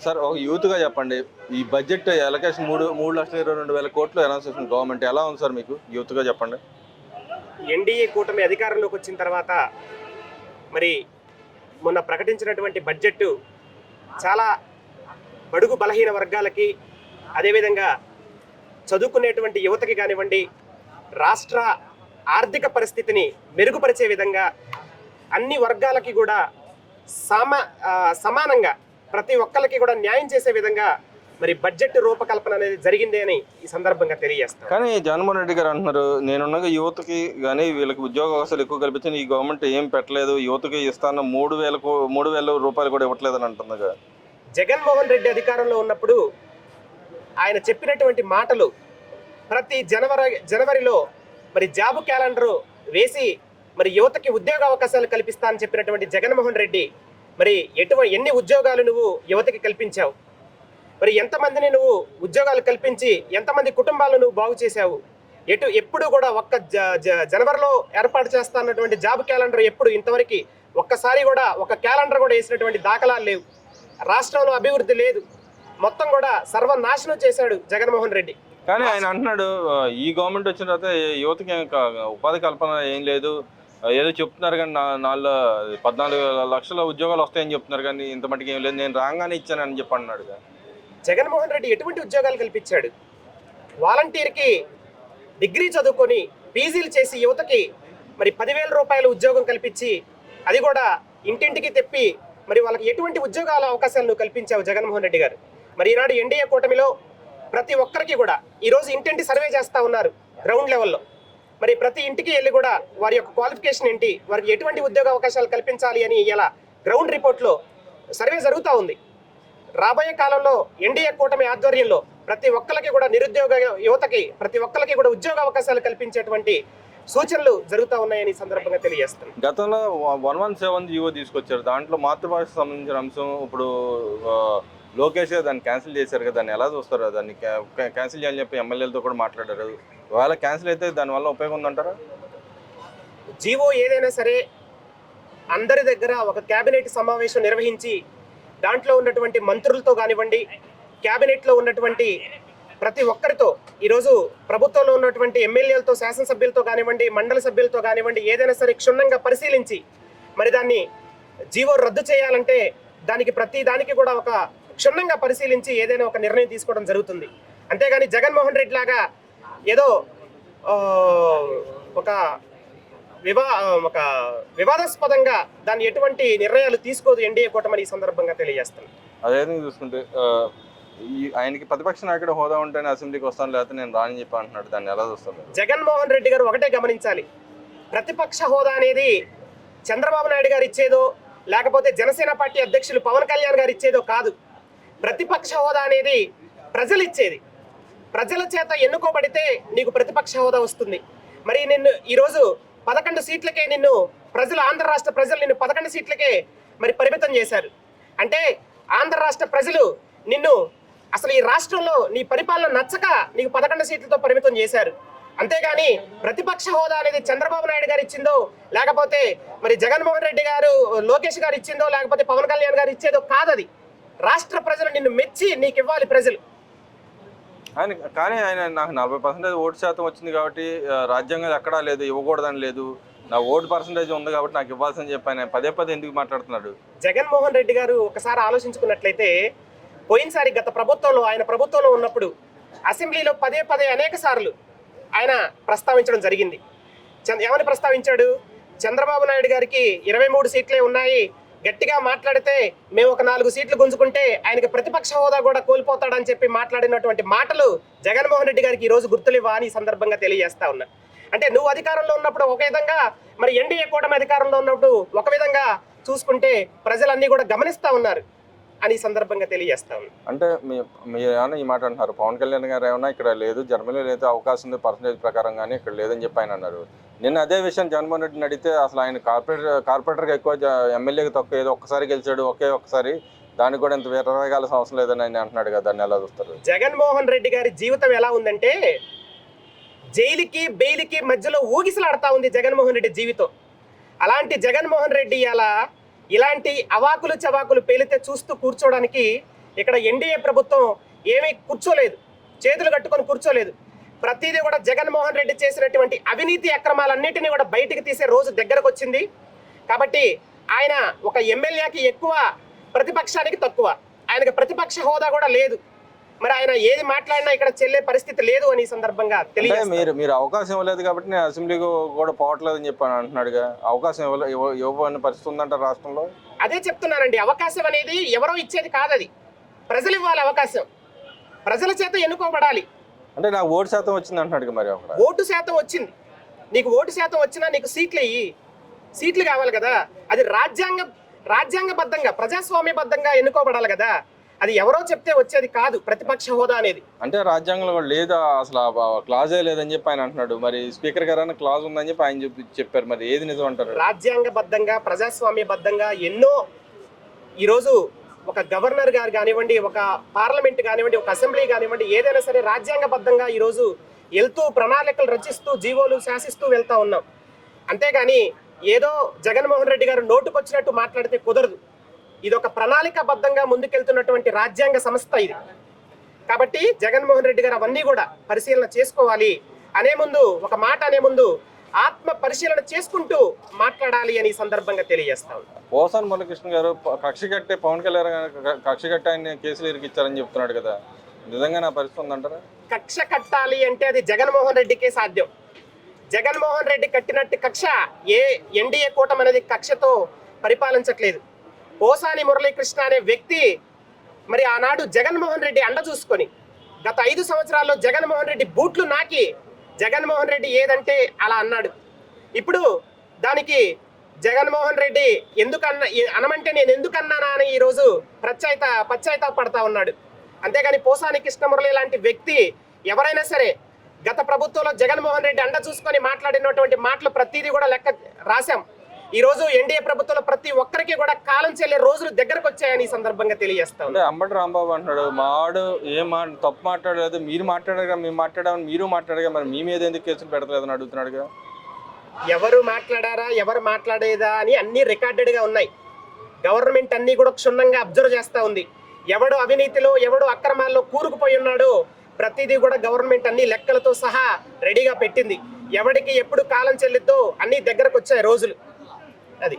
Sir ఒక యూత్గా చెప్పండి, ఈ బడ్జెట్ ఎలకేషన్ 3,22,000 కోట్లు అనౌన్స్ చేసిన గవర్నమెంట్ ఎలా ఉంది సార్? మీకు యూత్గా చెప్పండి. ఎన్డీఏ కూటమి అధికారంలోకి వచ్చిన తర్వాత మరి మొన్న ప్రకటించినటువంటి బడ్జెట్ చాలా బడుగు బలహీన వర్గాలకి, అదేవిధంగా చదువుకునేటువంటి యువతకి కానివ్వండి, రాష్ట్ర ఆర్థిక పరిస్థితిని మెరుగుపరిచే విధంగా అన్ని వర్గాలకి కూడా సమానంగా ప్రతి ఒక్కరికి కూడా న్యాయం చేసే విధంగా మరి బడ్జెట్ రూపకల్పన అనేది జరిగింది అని ఈ సందర్భంగా తెలియజేస్తాం. కానీ జగన్మోహన్ రెడ్డి గారు అంటున్నారు, నేనున్నగా యువతకి కానీ వీళ్ళకి ఉద్యోగ అవకాశాలు ఎక్కువ కల్పించిన ఈ గవర్నమెంట్ ఏం పెట్టలేదు, యువతకి ఇస్తాను 3,000 రూపాయలు కూడా ఇవ్వట్లేదని అంటున్నారు. జగన్మోహన్ రెడ్డి అధికారంలో ఉన్నప్పుడు ఆయన చెప్పినటువంటి మాటలు ప్రతి జనవరిలో మరి జాబ్ క్యాలెండర్ వేసి మరి యువతకి ఉద్యోగ అవకాశాలు కల్పిస్తా అని చెప్పినటువంటి జగన్మోహన్ రెడ్డి మరి ఎన్ని ఉద్యోగాలు నువ్వు యువతకి కల్పించావు? మరి ఎంతమందిని నువ్వు ఉద్యోగాలు కల్పించి ఎంతమంది కుటుంబాలను నువ్వు బాగు చేశావు? ఎప్పుడు కూడా ఒక్క జనవరిలో ఏర్పాటు చేస్తున్నటువంటి జాబ్ క్యాలెండర్ ఎప్పుడు ఇంతవరకు ఒక్కసారి కూడా ఒక క్యాలెండర్ కూడా వేసినటువంటి దాఖలాలు లేవు. రాష్ట్రంలో అభివృద్ధి లేదు, మొత్తం కూడా సర్వనాశనం చేశాడు జగన్మోహన్ రెడ్డి. కానీ ఆయన అంటున్నాడు, ఈ గవర్నమెంట్ వచ్చిన తర్వాత యువతకి ఉపాధి కల్పన ఏం లేదు, ఏదో చెప్తున్నారు కానీ 14 లక్షల ఉద్యోగాలు వస్తాయని చెప్తున్నారు కానీ ఇంత మటుకు ఏం లేదు, నేను రాగానే ఇచ్చానని చెప్పి అన్నాడు. జగన్మోహన్ రెడ్డి ఎటువంటి ఉద్యోగాలు కల్పించాడు? వాలంటీర్కి డిగ్రీ చదువుకొని పీజీలు చేసి యువతకి మరి 10,000 రూపాయల ఉద్యోగం కల్పించి, అది కూడా ఇంటింటికి తెప్పి మరి వాళ్ళకి ఎటువంటి ఉద్యోగాల అవకాశాలు నువ్వు కల్పించావు జగన్మోహన్ రెడ్డి గారు? మరి ఈనాడు ఎన్డీఏ కూటమిలో ప్రతి ఒక్కరికి కూడా ఈరోజు ఇంటింటి సర్వే చేస్తూ ఉన్నారు గ్రౌండ్ లెవెల్లో. మరి ప్రతి ఇంటికి వెళ్ళి కూడా వారి యొక్క క్వాలిఫికేషన్ ఏంటి, వారికి ఎటువంటి ఉద్యోగ అవకాశాలు కల్పించాలి అని ఇలా గ్రౌండ్ రిపోర్ట్లో సర్వే జరుగుతూ ఉంది. రాబోయే కాలంలో ఎన్డీఏ కూటమి ఆధ్వర్యంలో ప్రతి ఒక్కరికి కూడా నిరుద్యోగ యువతకి ప్రతి ఒక్కరికి కూడా ఉద్యోగ అవకాశాలు కల్పించేటువంటి సూచనలు జరుగుతూ ఉన్నాయని సందర్భంగా తెలియజేస్తాను. గతంలో 117 జీవో తీసుకొచ్చారు, దాంట్లో మాతృభాషకు సంబంధించిన అంశం ఇప్పుడు లోకేష్ దాన్ని క్యాన్సిల్ చేశారు కదా, దాన్ని ఎలా చూస్తారు? దాన్ని క్యాన్సిల్ చేయాలని చెప్పి ఎమ్మెల్యేలతో కూడా మాట్లాడారు. ఒకవేళ క్యాన్సిల్ అయితే దానివల్ల ఉపయోగం ఉందంటారా? జీవో ఏదైనా సరే అందరి దగ్గర ఒక క్యాబినెట్ సమావేశం నిర్వహించి దాంట్లో ఉన్నటువంటి మంత్రులతో కానివ్వండి, క్యాబినెట్లో ఉన్నటువంటి ప్రతి ఒక్కరితో, ఈరోజు ప్రభుత్వంలో ఉన్నటువంటి ఎమ్మెల్యేలతో, శాసనసభ్యులతో కానివ్వండి, మండలి సభ్యులతో కానివ్వండి, ఏదైనా సరే క్షుణ్ణంగా పరిశీలించి మరి దాన్ని జీవో రద్దు చేయాలంటే ప్రతి దానికి కూడా ఒక క్షుణ్ణంగా పరిశీలించి ఏదైనా ఒక నిర్ణయం తీసుకోవడం జరుగుతుంది. అంతేగాని జగన్మోహన్ రెడ్డి లాగా ఏదో ఒక వివాదాస్పదంగా దాన్ని ఎటువంటి నిర్ణయాలు తీసుకోదు ఎన్డీఏ కూటమి ఈ సందర్భంగా తెలియజేస్తాను. అదే చూసుకుంటే ఆయనకి ప్రతిపక్ష నాయకుడు హోదా ఉంటేనే అసెంబ్లీకి వస్తాను, లేకపోతే నేను రాని చెప్పి అంటున్నాడు. దాన్ని ఎలా చూస్తారు? జగన్మోహన్ రెడ్డి గారు ఒకటే గమనించాలి, ప్రతిపక్ష హోదా అనేది చంద్రబాబు నాయుడు గారు ఇచ్చేదో లేకపోతే జనసేన పార్టీ అధ్యక్షులు పవన్ కళ్యాణ్ గారు ఇచ్చేదో కాదు. ప్రతిపక్ష హోదా అనేది ప్రజలు ఇచ్చేది. ప్రజల చేత ఎన్నుకోబడితే నీకు ప్రతిపక్ష హోదా వస్తుంది. మరి నిన్ను ఈరోజు 11 సీట్లకే ఆంధ్ర రాష్ట్ర ప్రజలు నిన్ను 11 సీట్లకే మరి పరిమితం చేశారు. అంటే ఆంధ్ర రాష్ట్ర ప్రజలు నిన్ను అసలు ఈ రాష్ట్రంలో నీ పరిపాలన నచ్చక నీకు 11 సీట్లతో పరిమితం చేశారు. అంతేగాని ప్రతిపక్ష హోదా అనేది చంద్రబాబు నాయుడు గారు ఇచ్చిందో లేకపోతే మరి జగన్మోహన్ రెడ్డి గారు, లోకేష్ గారు ఇచ్చిందో లేకపోతే పవన్ కళ్యాణ్ గారు ఇచ్చేదో కాదది. రాష్ట్ర ప్రజలు నిన్ను మెచ్చి నీకు ఇవ్వాలి ప్రజలు. కానీ ఆయన నాకు 40% ఓటు శాతం వచ్చింది కాబట్టి రాజ్యాంగం ఎక్కడా లేదు, ఇవ్వకూడదని లేదు, నా ఓటు పర్సంటేజ్ ఉంది కాబట్టి నాకు ఇవ్వాల్సిందని చెప్పి ఆయన పదే ఎందుకు మాట్లాడుతున్నాడు? జగన్మోహన్ రెడ్డి గారు ఒకసారి ఆలోచించుకున్నట్లయితే పోయినసారి గత ప్రభుత్వంలో ఆయన ప్రభుత్వంలో ఉన్నప్పుడు అసెంబ్లీలో పదే అనేక సార్లు ఆయన ప్రస్తావించడం జరిగింది. ఏమని ప్రస్తావించాడు? చంద్రబాబు నాయుడు గారికి 23 సీట్లే ఉన్నాయి, గట్టిగా మాట్లాడితే మేము ఒక 4 సీట్లు గుంజుకుంటే ఆయనకి ప్రతిపక్ష హోదా కూడా కోల్పోతాడని చెప్పి మాట్లాడినటువంటి మాటలు జగన్మోహన్ రెడ్డి గారికి ఈ రోజు గుర్తులేవా అని సందర్భంగా తెలియజేస్తా ఉన్నా. అంటే నువ్వు అధికారంలో ఉన్నప్పుడు ఒక విధంగా, మరి ఎన్డీఏ కూటమి అధికారంలో ఉన్నప్పుడు ఒక విధంగా చూసుకుంటే ప్రజలన్నీ కూడా గమనిస్తా ఉన్నారు అని సందర్భంగా తెలియజేస్తా ఉన్నా. అంటే మీరు ఏమన్నా ఈ మాట అంటున్నారు, పవన్ కళ్యాణ్ గారు ఏమన్నా ఇక్కడ లేదు, జర్మనీలో అయితే అవకాశం ఉంది పర్సంటేజ్ ప్రకారం, కానీ ఇక్కడ లేదని చెప్పి ఆయన అన్నారు. నిన్న అదే విషయం జగన్మోహన్ రెడ్డిని అడిగితే అసలు ఆయన కార్పొరేటర్గా ఎక్కువ, ఎమ్మెల్యేకి తక్కువ, ఏదో ఒక్కసారి గెలిచాడు, ఒక్కసారి, దానికి కూడా ఇంత విరవేగాల్సిన అవసరం లేదని ఆయన అంటున్నాడు కదా, దాన్ని ఎలా చూస్తారు? జగన్మోహన్ రెడ్డి గారి జీవితం ఎలా ఉందంటే జైలుకి బెయిల్కి మధ్యలో ఊగిసలాడుతూ ఉంది జగన్మోహన్ రెడ్డి జీవితం. అలాంటి జగన్మోహన్ రెడ్డి ఇలాంటి అవాకులు చవాకులు పేలితే చూస్తూ కూర్చోడానికి ఇక్కడ ఎన్డీఏ ప్రభుత్వం ఏమీ కూర్చోలేదు, చేతులు కట్టుకొని కూర్చోలేదు. ప్రతిదీ కూడా జగన్మోహన్ రెడ్డి చేసినటువంటి అవినీతి అక్రమాలన్నింటినీ కూడా బయటికి తీసే రోజు దగ్గరకు వచ్చింది. కాబట్టి ఆయన ఒక ఎమ్మెల్యేకి ఎక్కువ, ప్రతిపక్షానికి తక్కువ. ఆయనకు ప్రతిపక్ష హోదా కూడా లేదు. మరి ఆయన ఏది మాట్లాడినా ఇక్కడ చెల్లే పరిస్థితి లేదు అని ఈ సందర్భంగా తెలియదు. మీరు అవకాశం ఇవ్వలేదు కాబట్టి నేను అసెంబ్లీకి కూడా పోవట్లేదని చెప్పాను అంటున్నాడుగా. అవకాశం ఇవ్వని పరిస్థితి ఉందంట రాష్ట్రంలో. అదే చెప్తున్నానండి, అవకాశం అనేది ఎవరో ఇచ్చేది కాదు, అది ప్రజలు ఇవ్వాలి అవకాశం. ప్రజల చేత ఎన్నుకోబడాలి. అంటే నాకు ఓటు శాతం వచ్చింది అంటున్నాడు. మరి ఓటు శాతం వచ్చింది, నీకు ఓటు శాతం వచ్చినా నీకు సీట్లు కావాలి కదా. అది రాజ్యాంగబద్ధంగా ప్రజాస్వామ్యబద్ధంగా ఎన్నుకోబడాలి కదా. అది ఎవరో చెప్తే వచ్చేది కాదు ప్రతిపక్ష హోదా అనేది. అంటే రాజ్యాంగంలో కూడా లేదా, అసలు క్లాజే లేదని చెప్పి ఆయన అంటున్నాడు. మరి స్పీకర్ గారు క్లాజ్ ఉందని చెప్పి ఆయన చెప్పారు. మరి ఏది నిజం అంటారు? రాజ్యాంగబద్ధంగా ప్రజాస్వామ్యబద్ధంగా ఎన్నో, ఈరోజు ఒక గవర్నర్ గారు కానివ్వండి, ఒక పార్లమెంట్ కానివ్వండి, ఒక అసెంబ్లీ కానివ్వండి, ఏదైనా సరే రాజ్యాంగబద్ధంగా ఈరోజు వెళ్తూ ప్రణాళికలు రచిస్తూ జీవోలు శాసిస్తూ వెళ్తా ఉన్నాం. అంతేగాని ఏదో జగన్మోహన్ రెడ్డి గారు నోటుకొచ్చినట్టు మాట్లాడితే కుదరదు. ఇది ఒక ప్రణాళికాబద్ధంగా ముందుకెళ్తున్నటువంటి రాజ్యాంగ సంస్థ ఇది. కాబట్టి జగన్మోహన్ రెడ్డి గారు అవన్నీ కూడా పరిశీలన చేసుకోవాలి. ఒక మాట అనే ముందు ఆత్మ పరిశీలన చేసుకుంటూ మాట్లాడాలి అని సందర్భంగా తెలియజేస్తాం. పోసాని మురళీకృష్ణ గారు కక్ష కట్టే పవన్ కళ్యాణ్ కక్ష కట్టి ఆయన కేసులు ఇరికిచ్చారని చెప్తున్నాడు కదా, నిజంగా నా పరిస్థితి ఉందంటారా? కక్ష కట్టాలి అంటే అది జగన్మోహన్ రెడ్డికే సాధ్యం. జగన్మోహన్ రెడ్డి కట్టినట్టు కక్ష ఏ ఎన్డీఏ కూటమి అనేది కక్షతో పరిపాలించట్లేదు. పోసాని మురళీకృష్ణ అనే వ్యక్తి మరి ఆనాడు జగన్మోహన్ రెడ్డి అండ చూసుకొని గత 5 సంవత్సరాల్లో జగన్మోహన్ రెడ్డి బూట్లు నాకి జగన్మోహన్ రెడ్డి ఏదంటే అలా అన్నాడు. ఇప్పుడు దానికి జగన్మోహన్ రెడ్డి అనమంటే నేను ఎందుకన్నానా అని ఈరోజు పశ్చాత్తాప పడతా ఉన్నాడు. అంతేగాని పోసాని కృష్ణమురళి లాంటి వ్యక్తి ఎవరైనా సరే గత ప్రభుత్వంలో జగన్మోహన్ రెడ్డి అండ చూసుకొని మాట్లాడినటువంటి మాటలు ప్రతిదీ కూడా లెక్క రాశాం. ఈ రోజు ఎన్డీఏ ప్రభుత్వంలో ప్రతి ఒక్కరికి కూడా కాలం చెల్లే రోజులు దగ్గరకు వచ్చాయని ఈ సందర్భంగా తెలియజేస్తాం. అంటే అంబటి రాంబాబు అంటున్నాడు, మావాడు తప్పు మాట్లాడలేదు, మీరు మాట్లాడగా మేము మాట్లాడామని మీరు మాట్లాడగా, మరి మీ మీద ఎందుకు కేసులు పెడతలేదని అడుగుతున్నాడుగా. ఎవరు మాట్లాడారా, ఎవరు మాట్లాడేదా అని అన్ని రికార్డెడ్ గా ఉన్నాయి. గవర్నమెంట్ అన్ని కూడా క్షుణ్ణంగా అబ్జర్వ్ చేస్తా ఉంది. ఎవడు అవినీతిలో, ఎవడు అక్రమాల్లో కూరుకుపోయి ఉన్నాడో ప్రతిదీ కూడా గవర్నమెంట్ అన్ని లెక్కలతో సహా రెడీగా పెట్టింది. ఎవడికి ఎప్పుడు కాలం చెల్లిద్దో అన్ని దగ్గరకు వచ్చాయి రోజులు. అది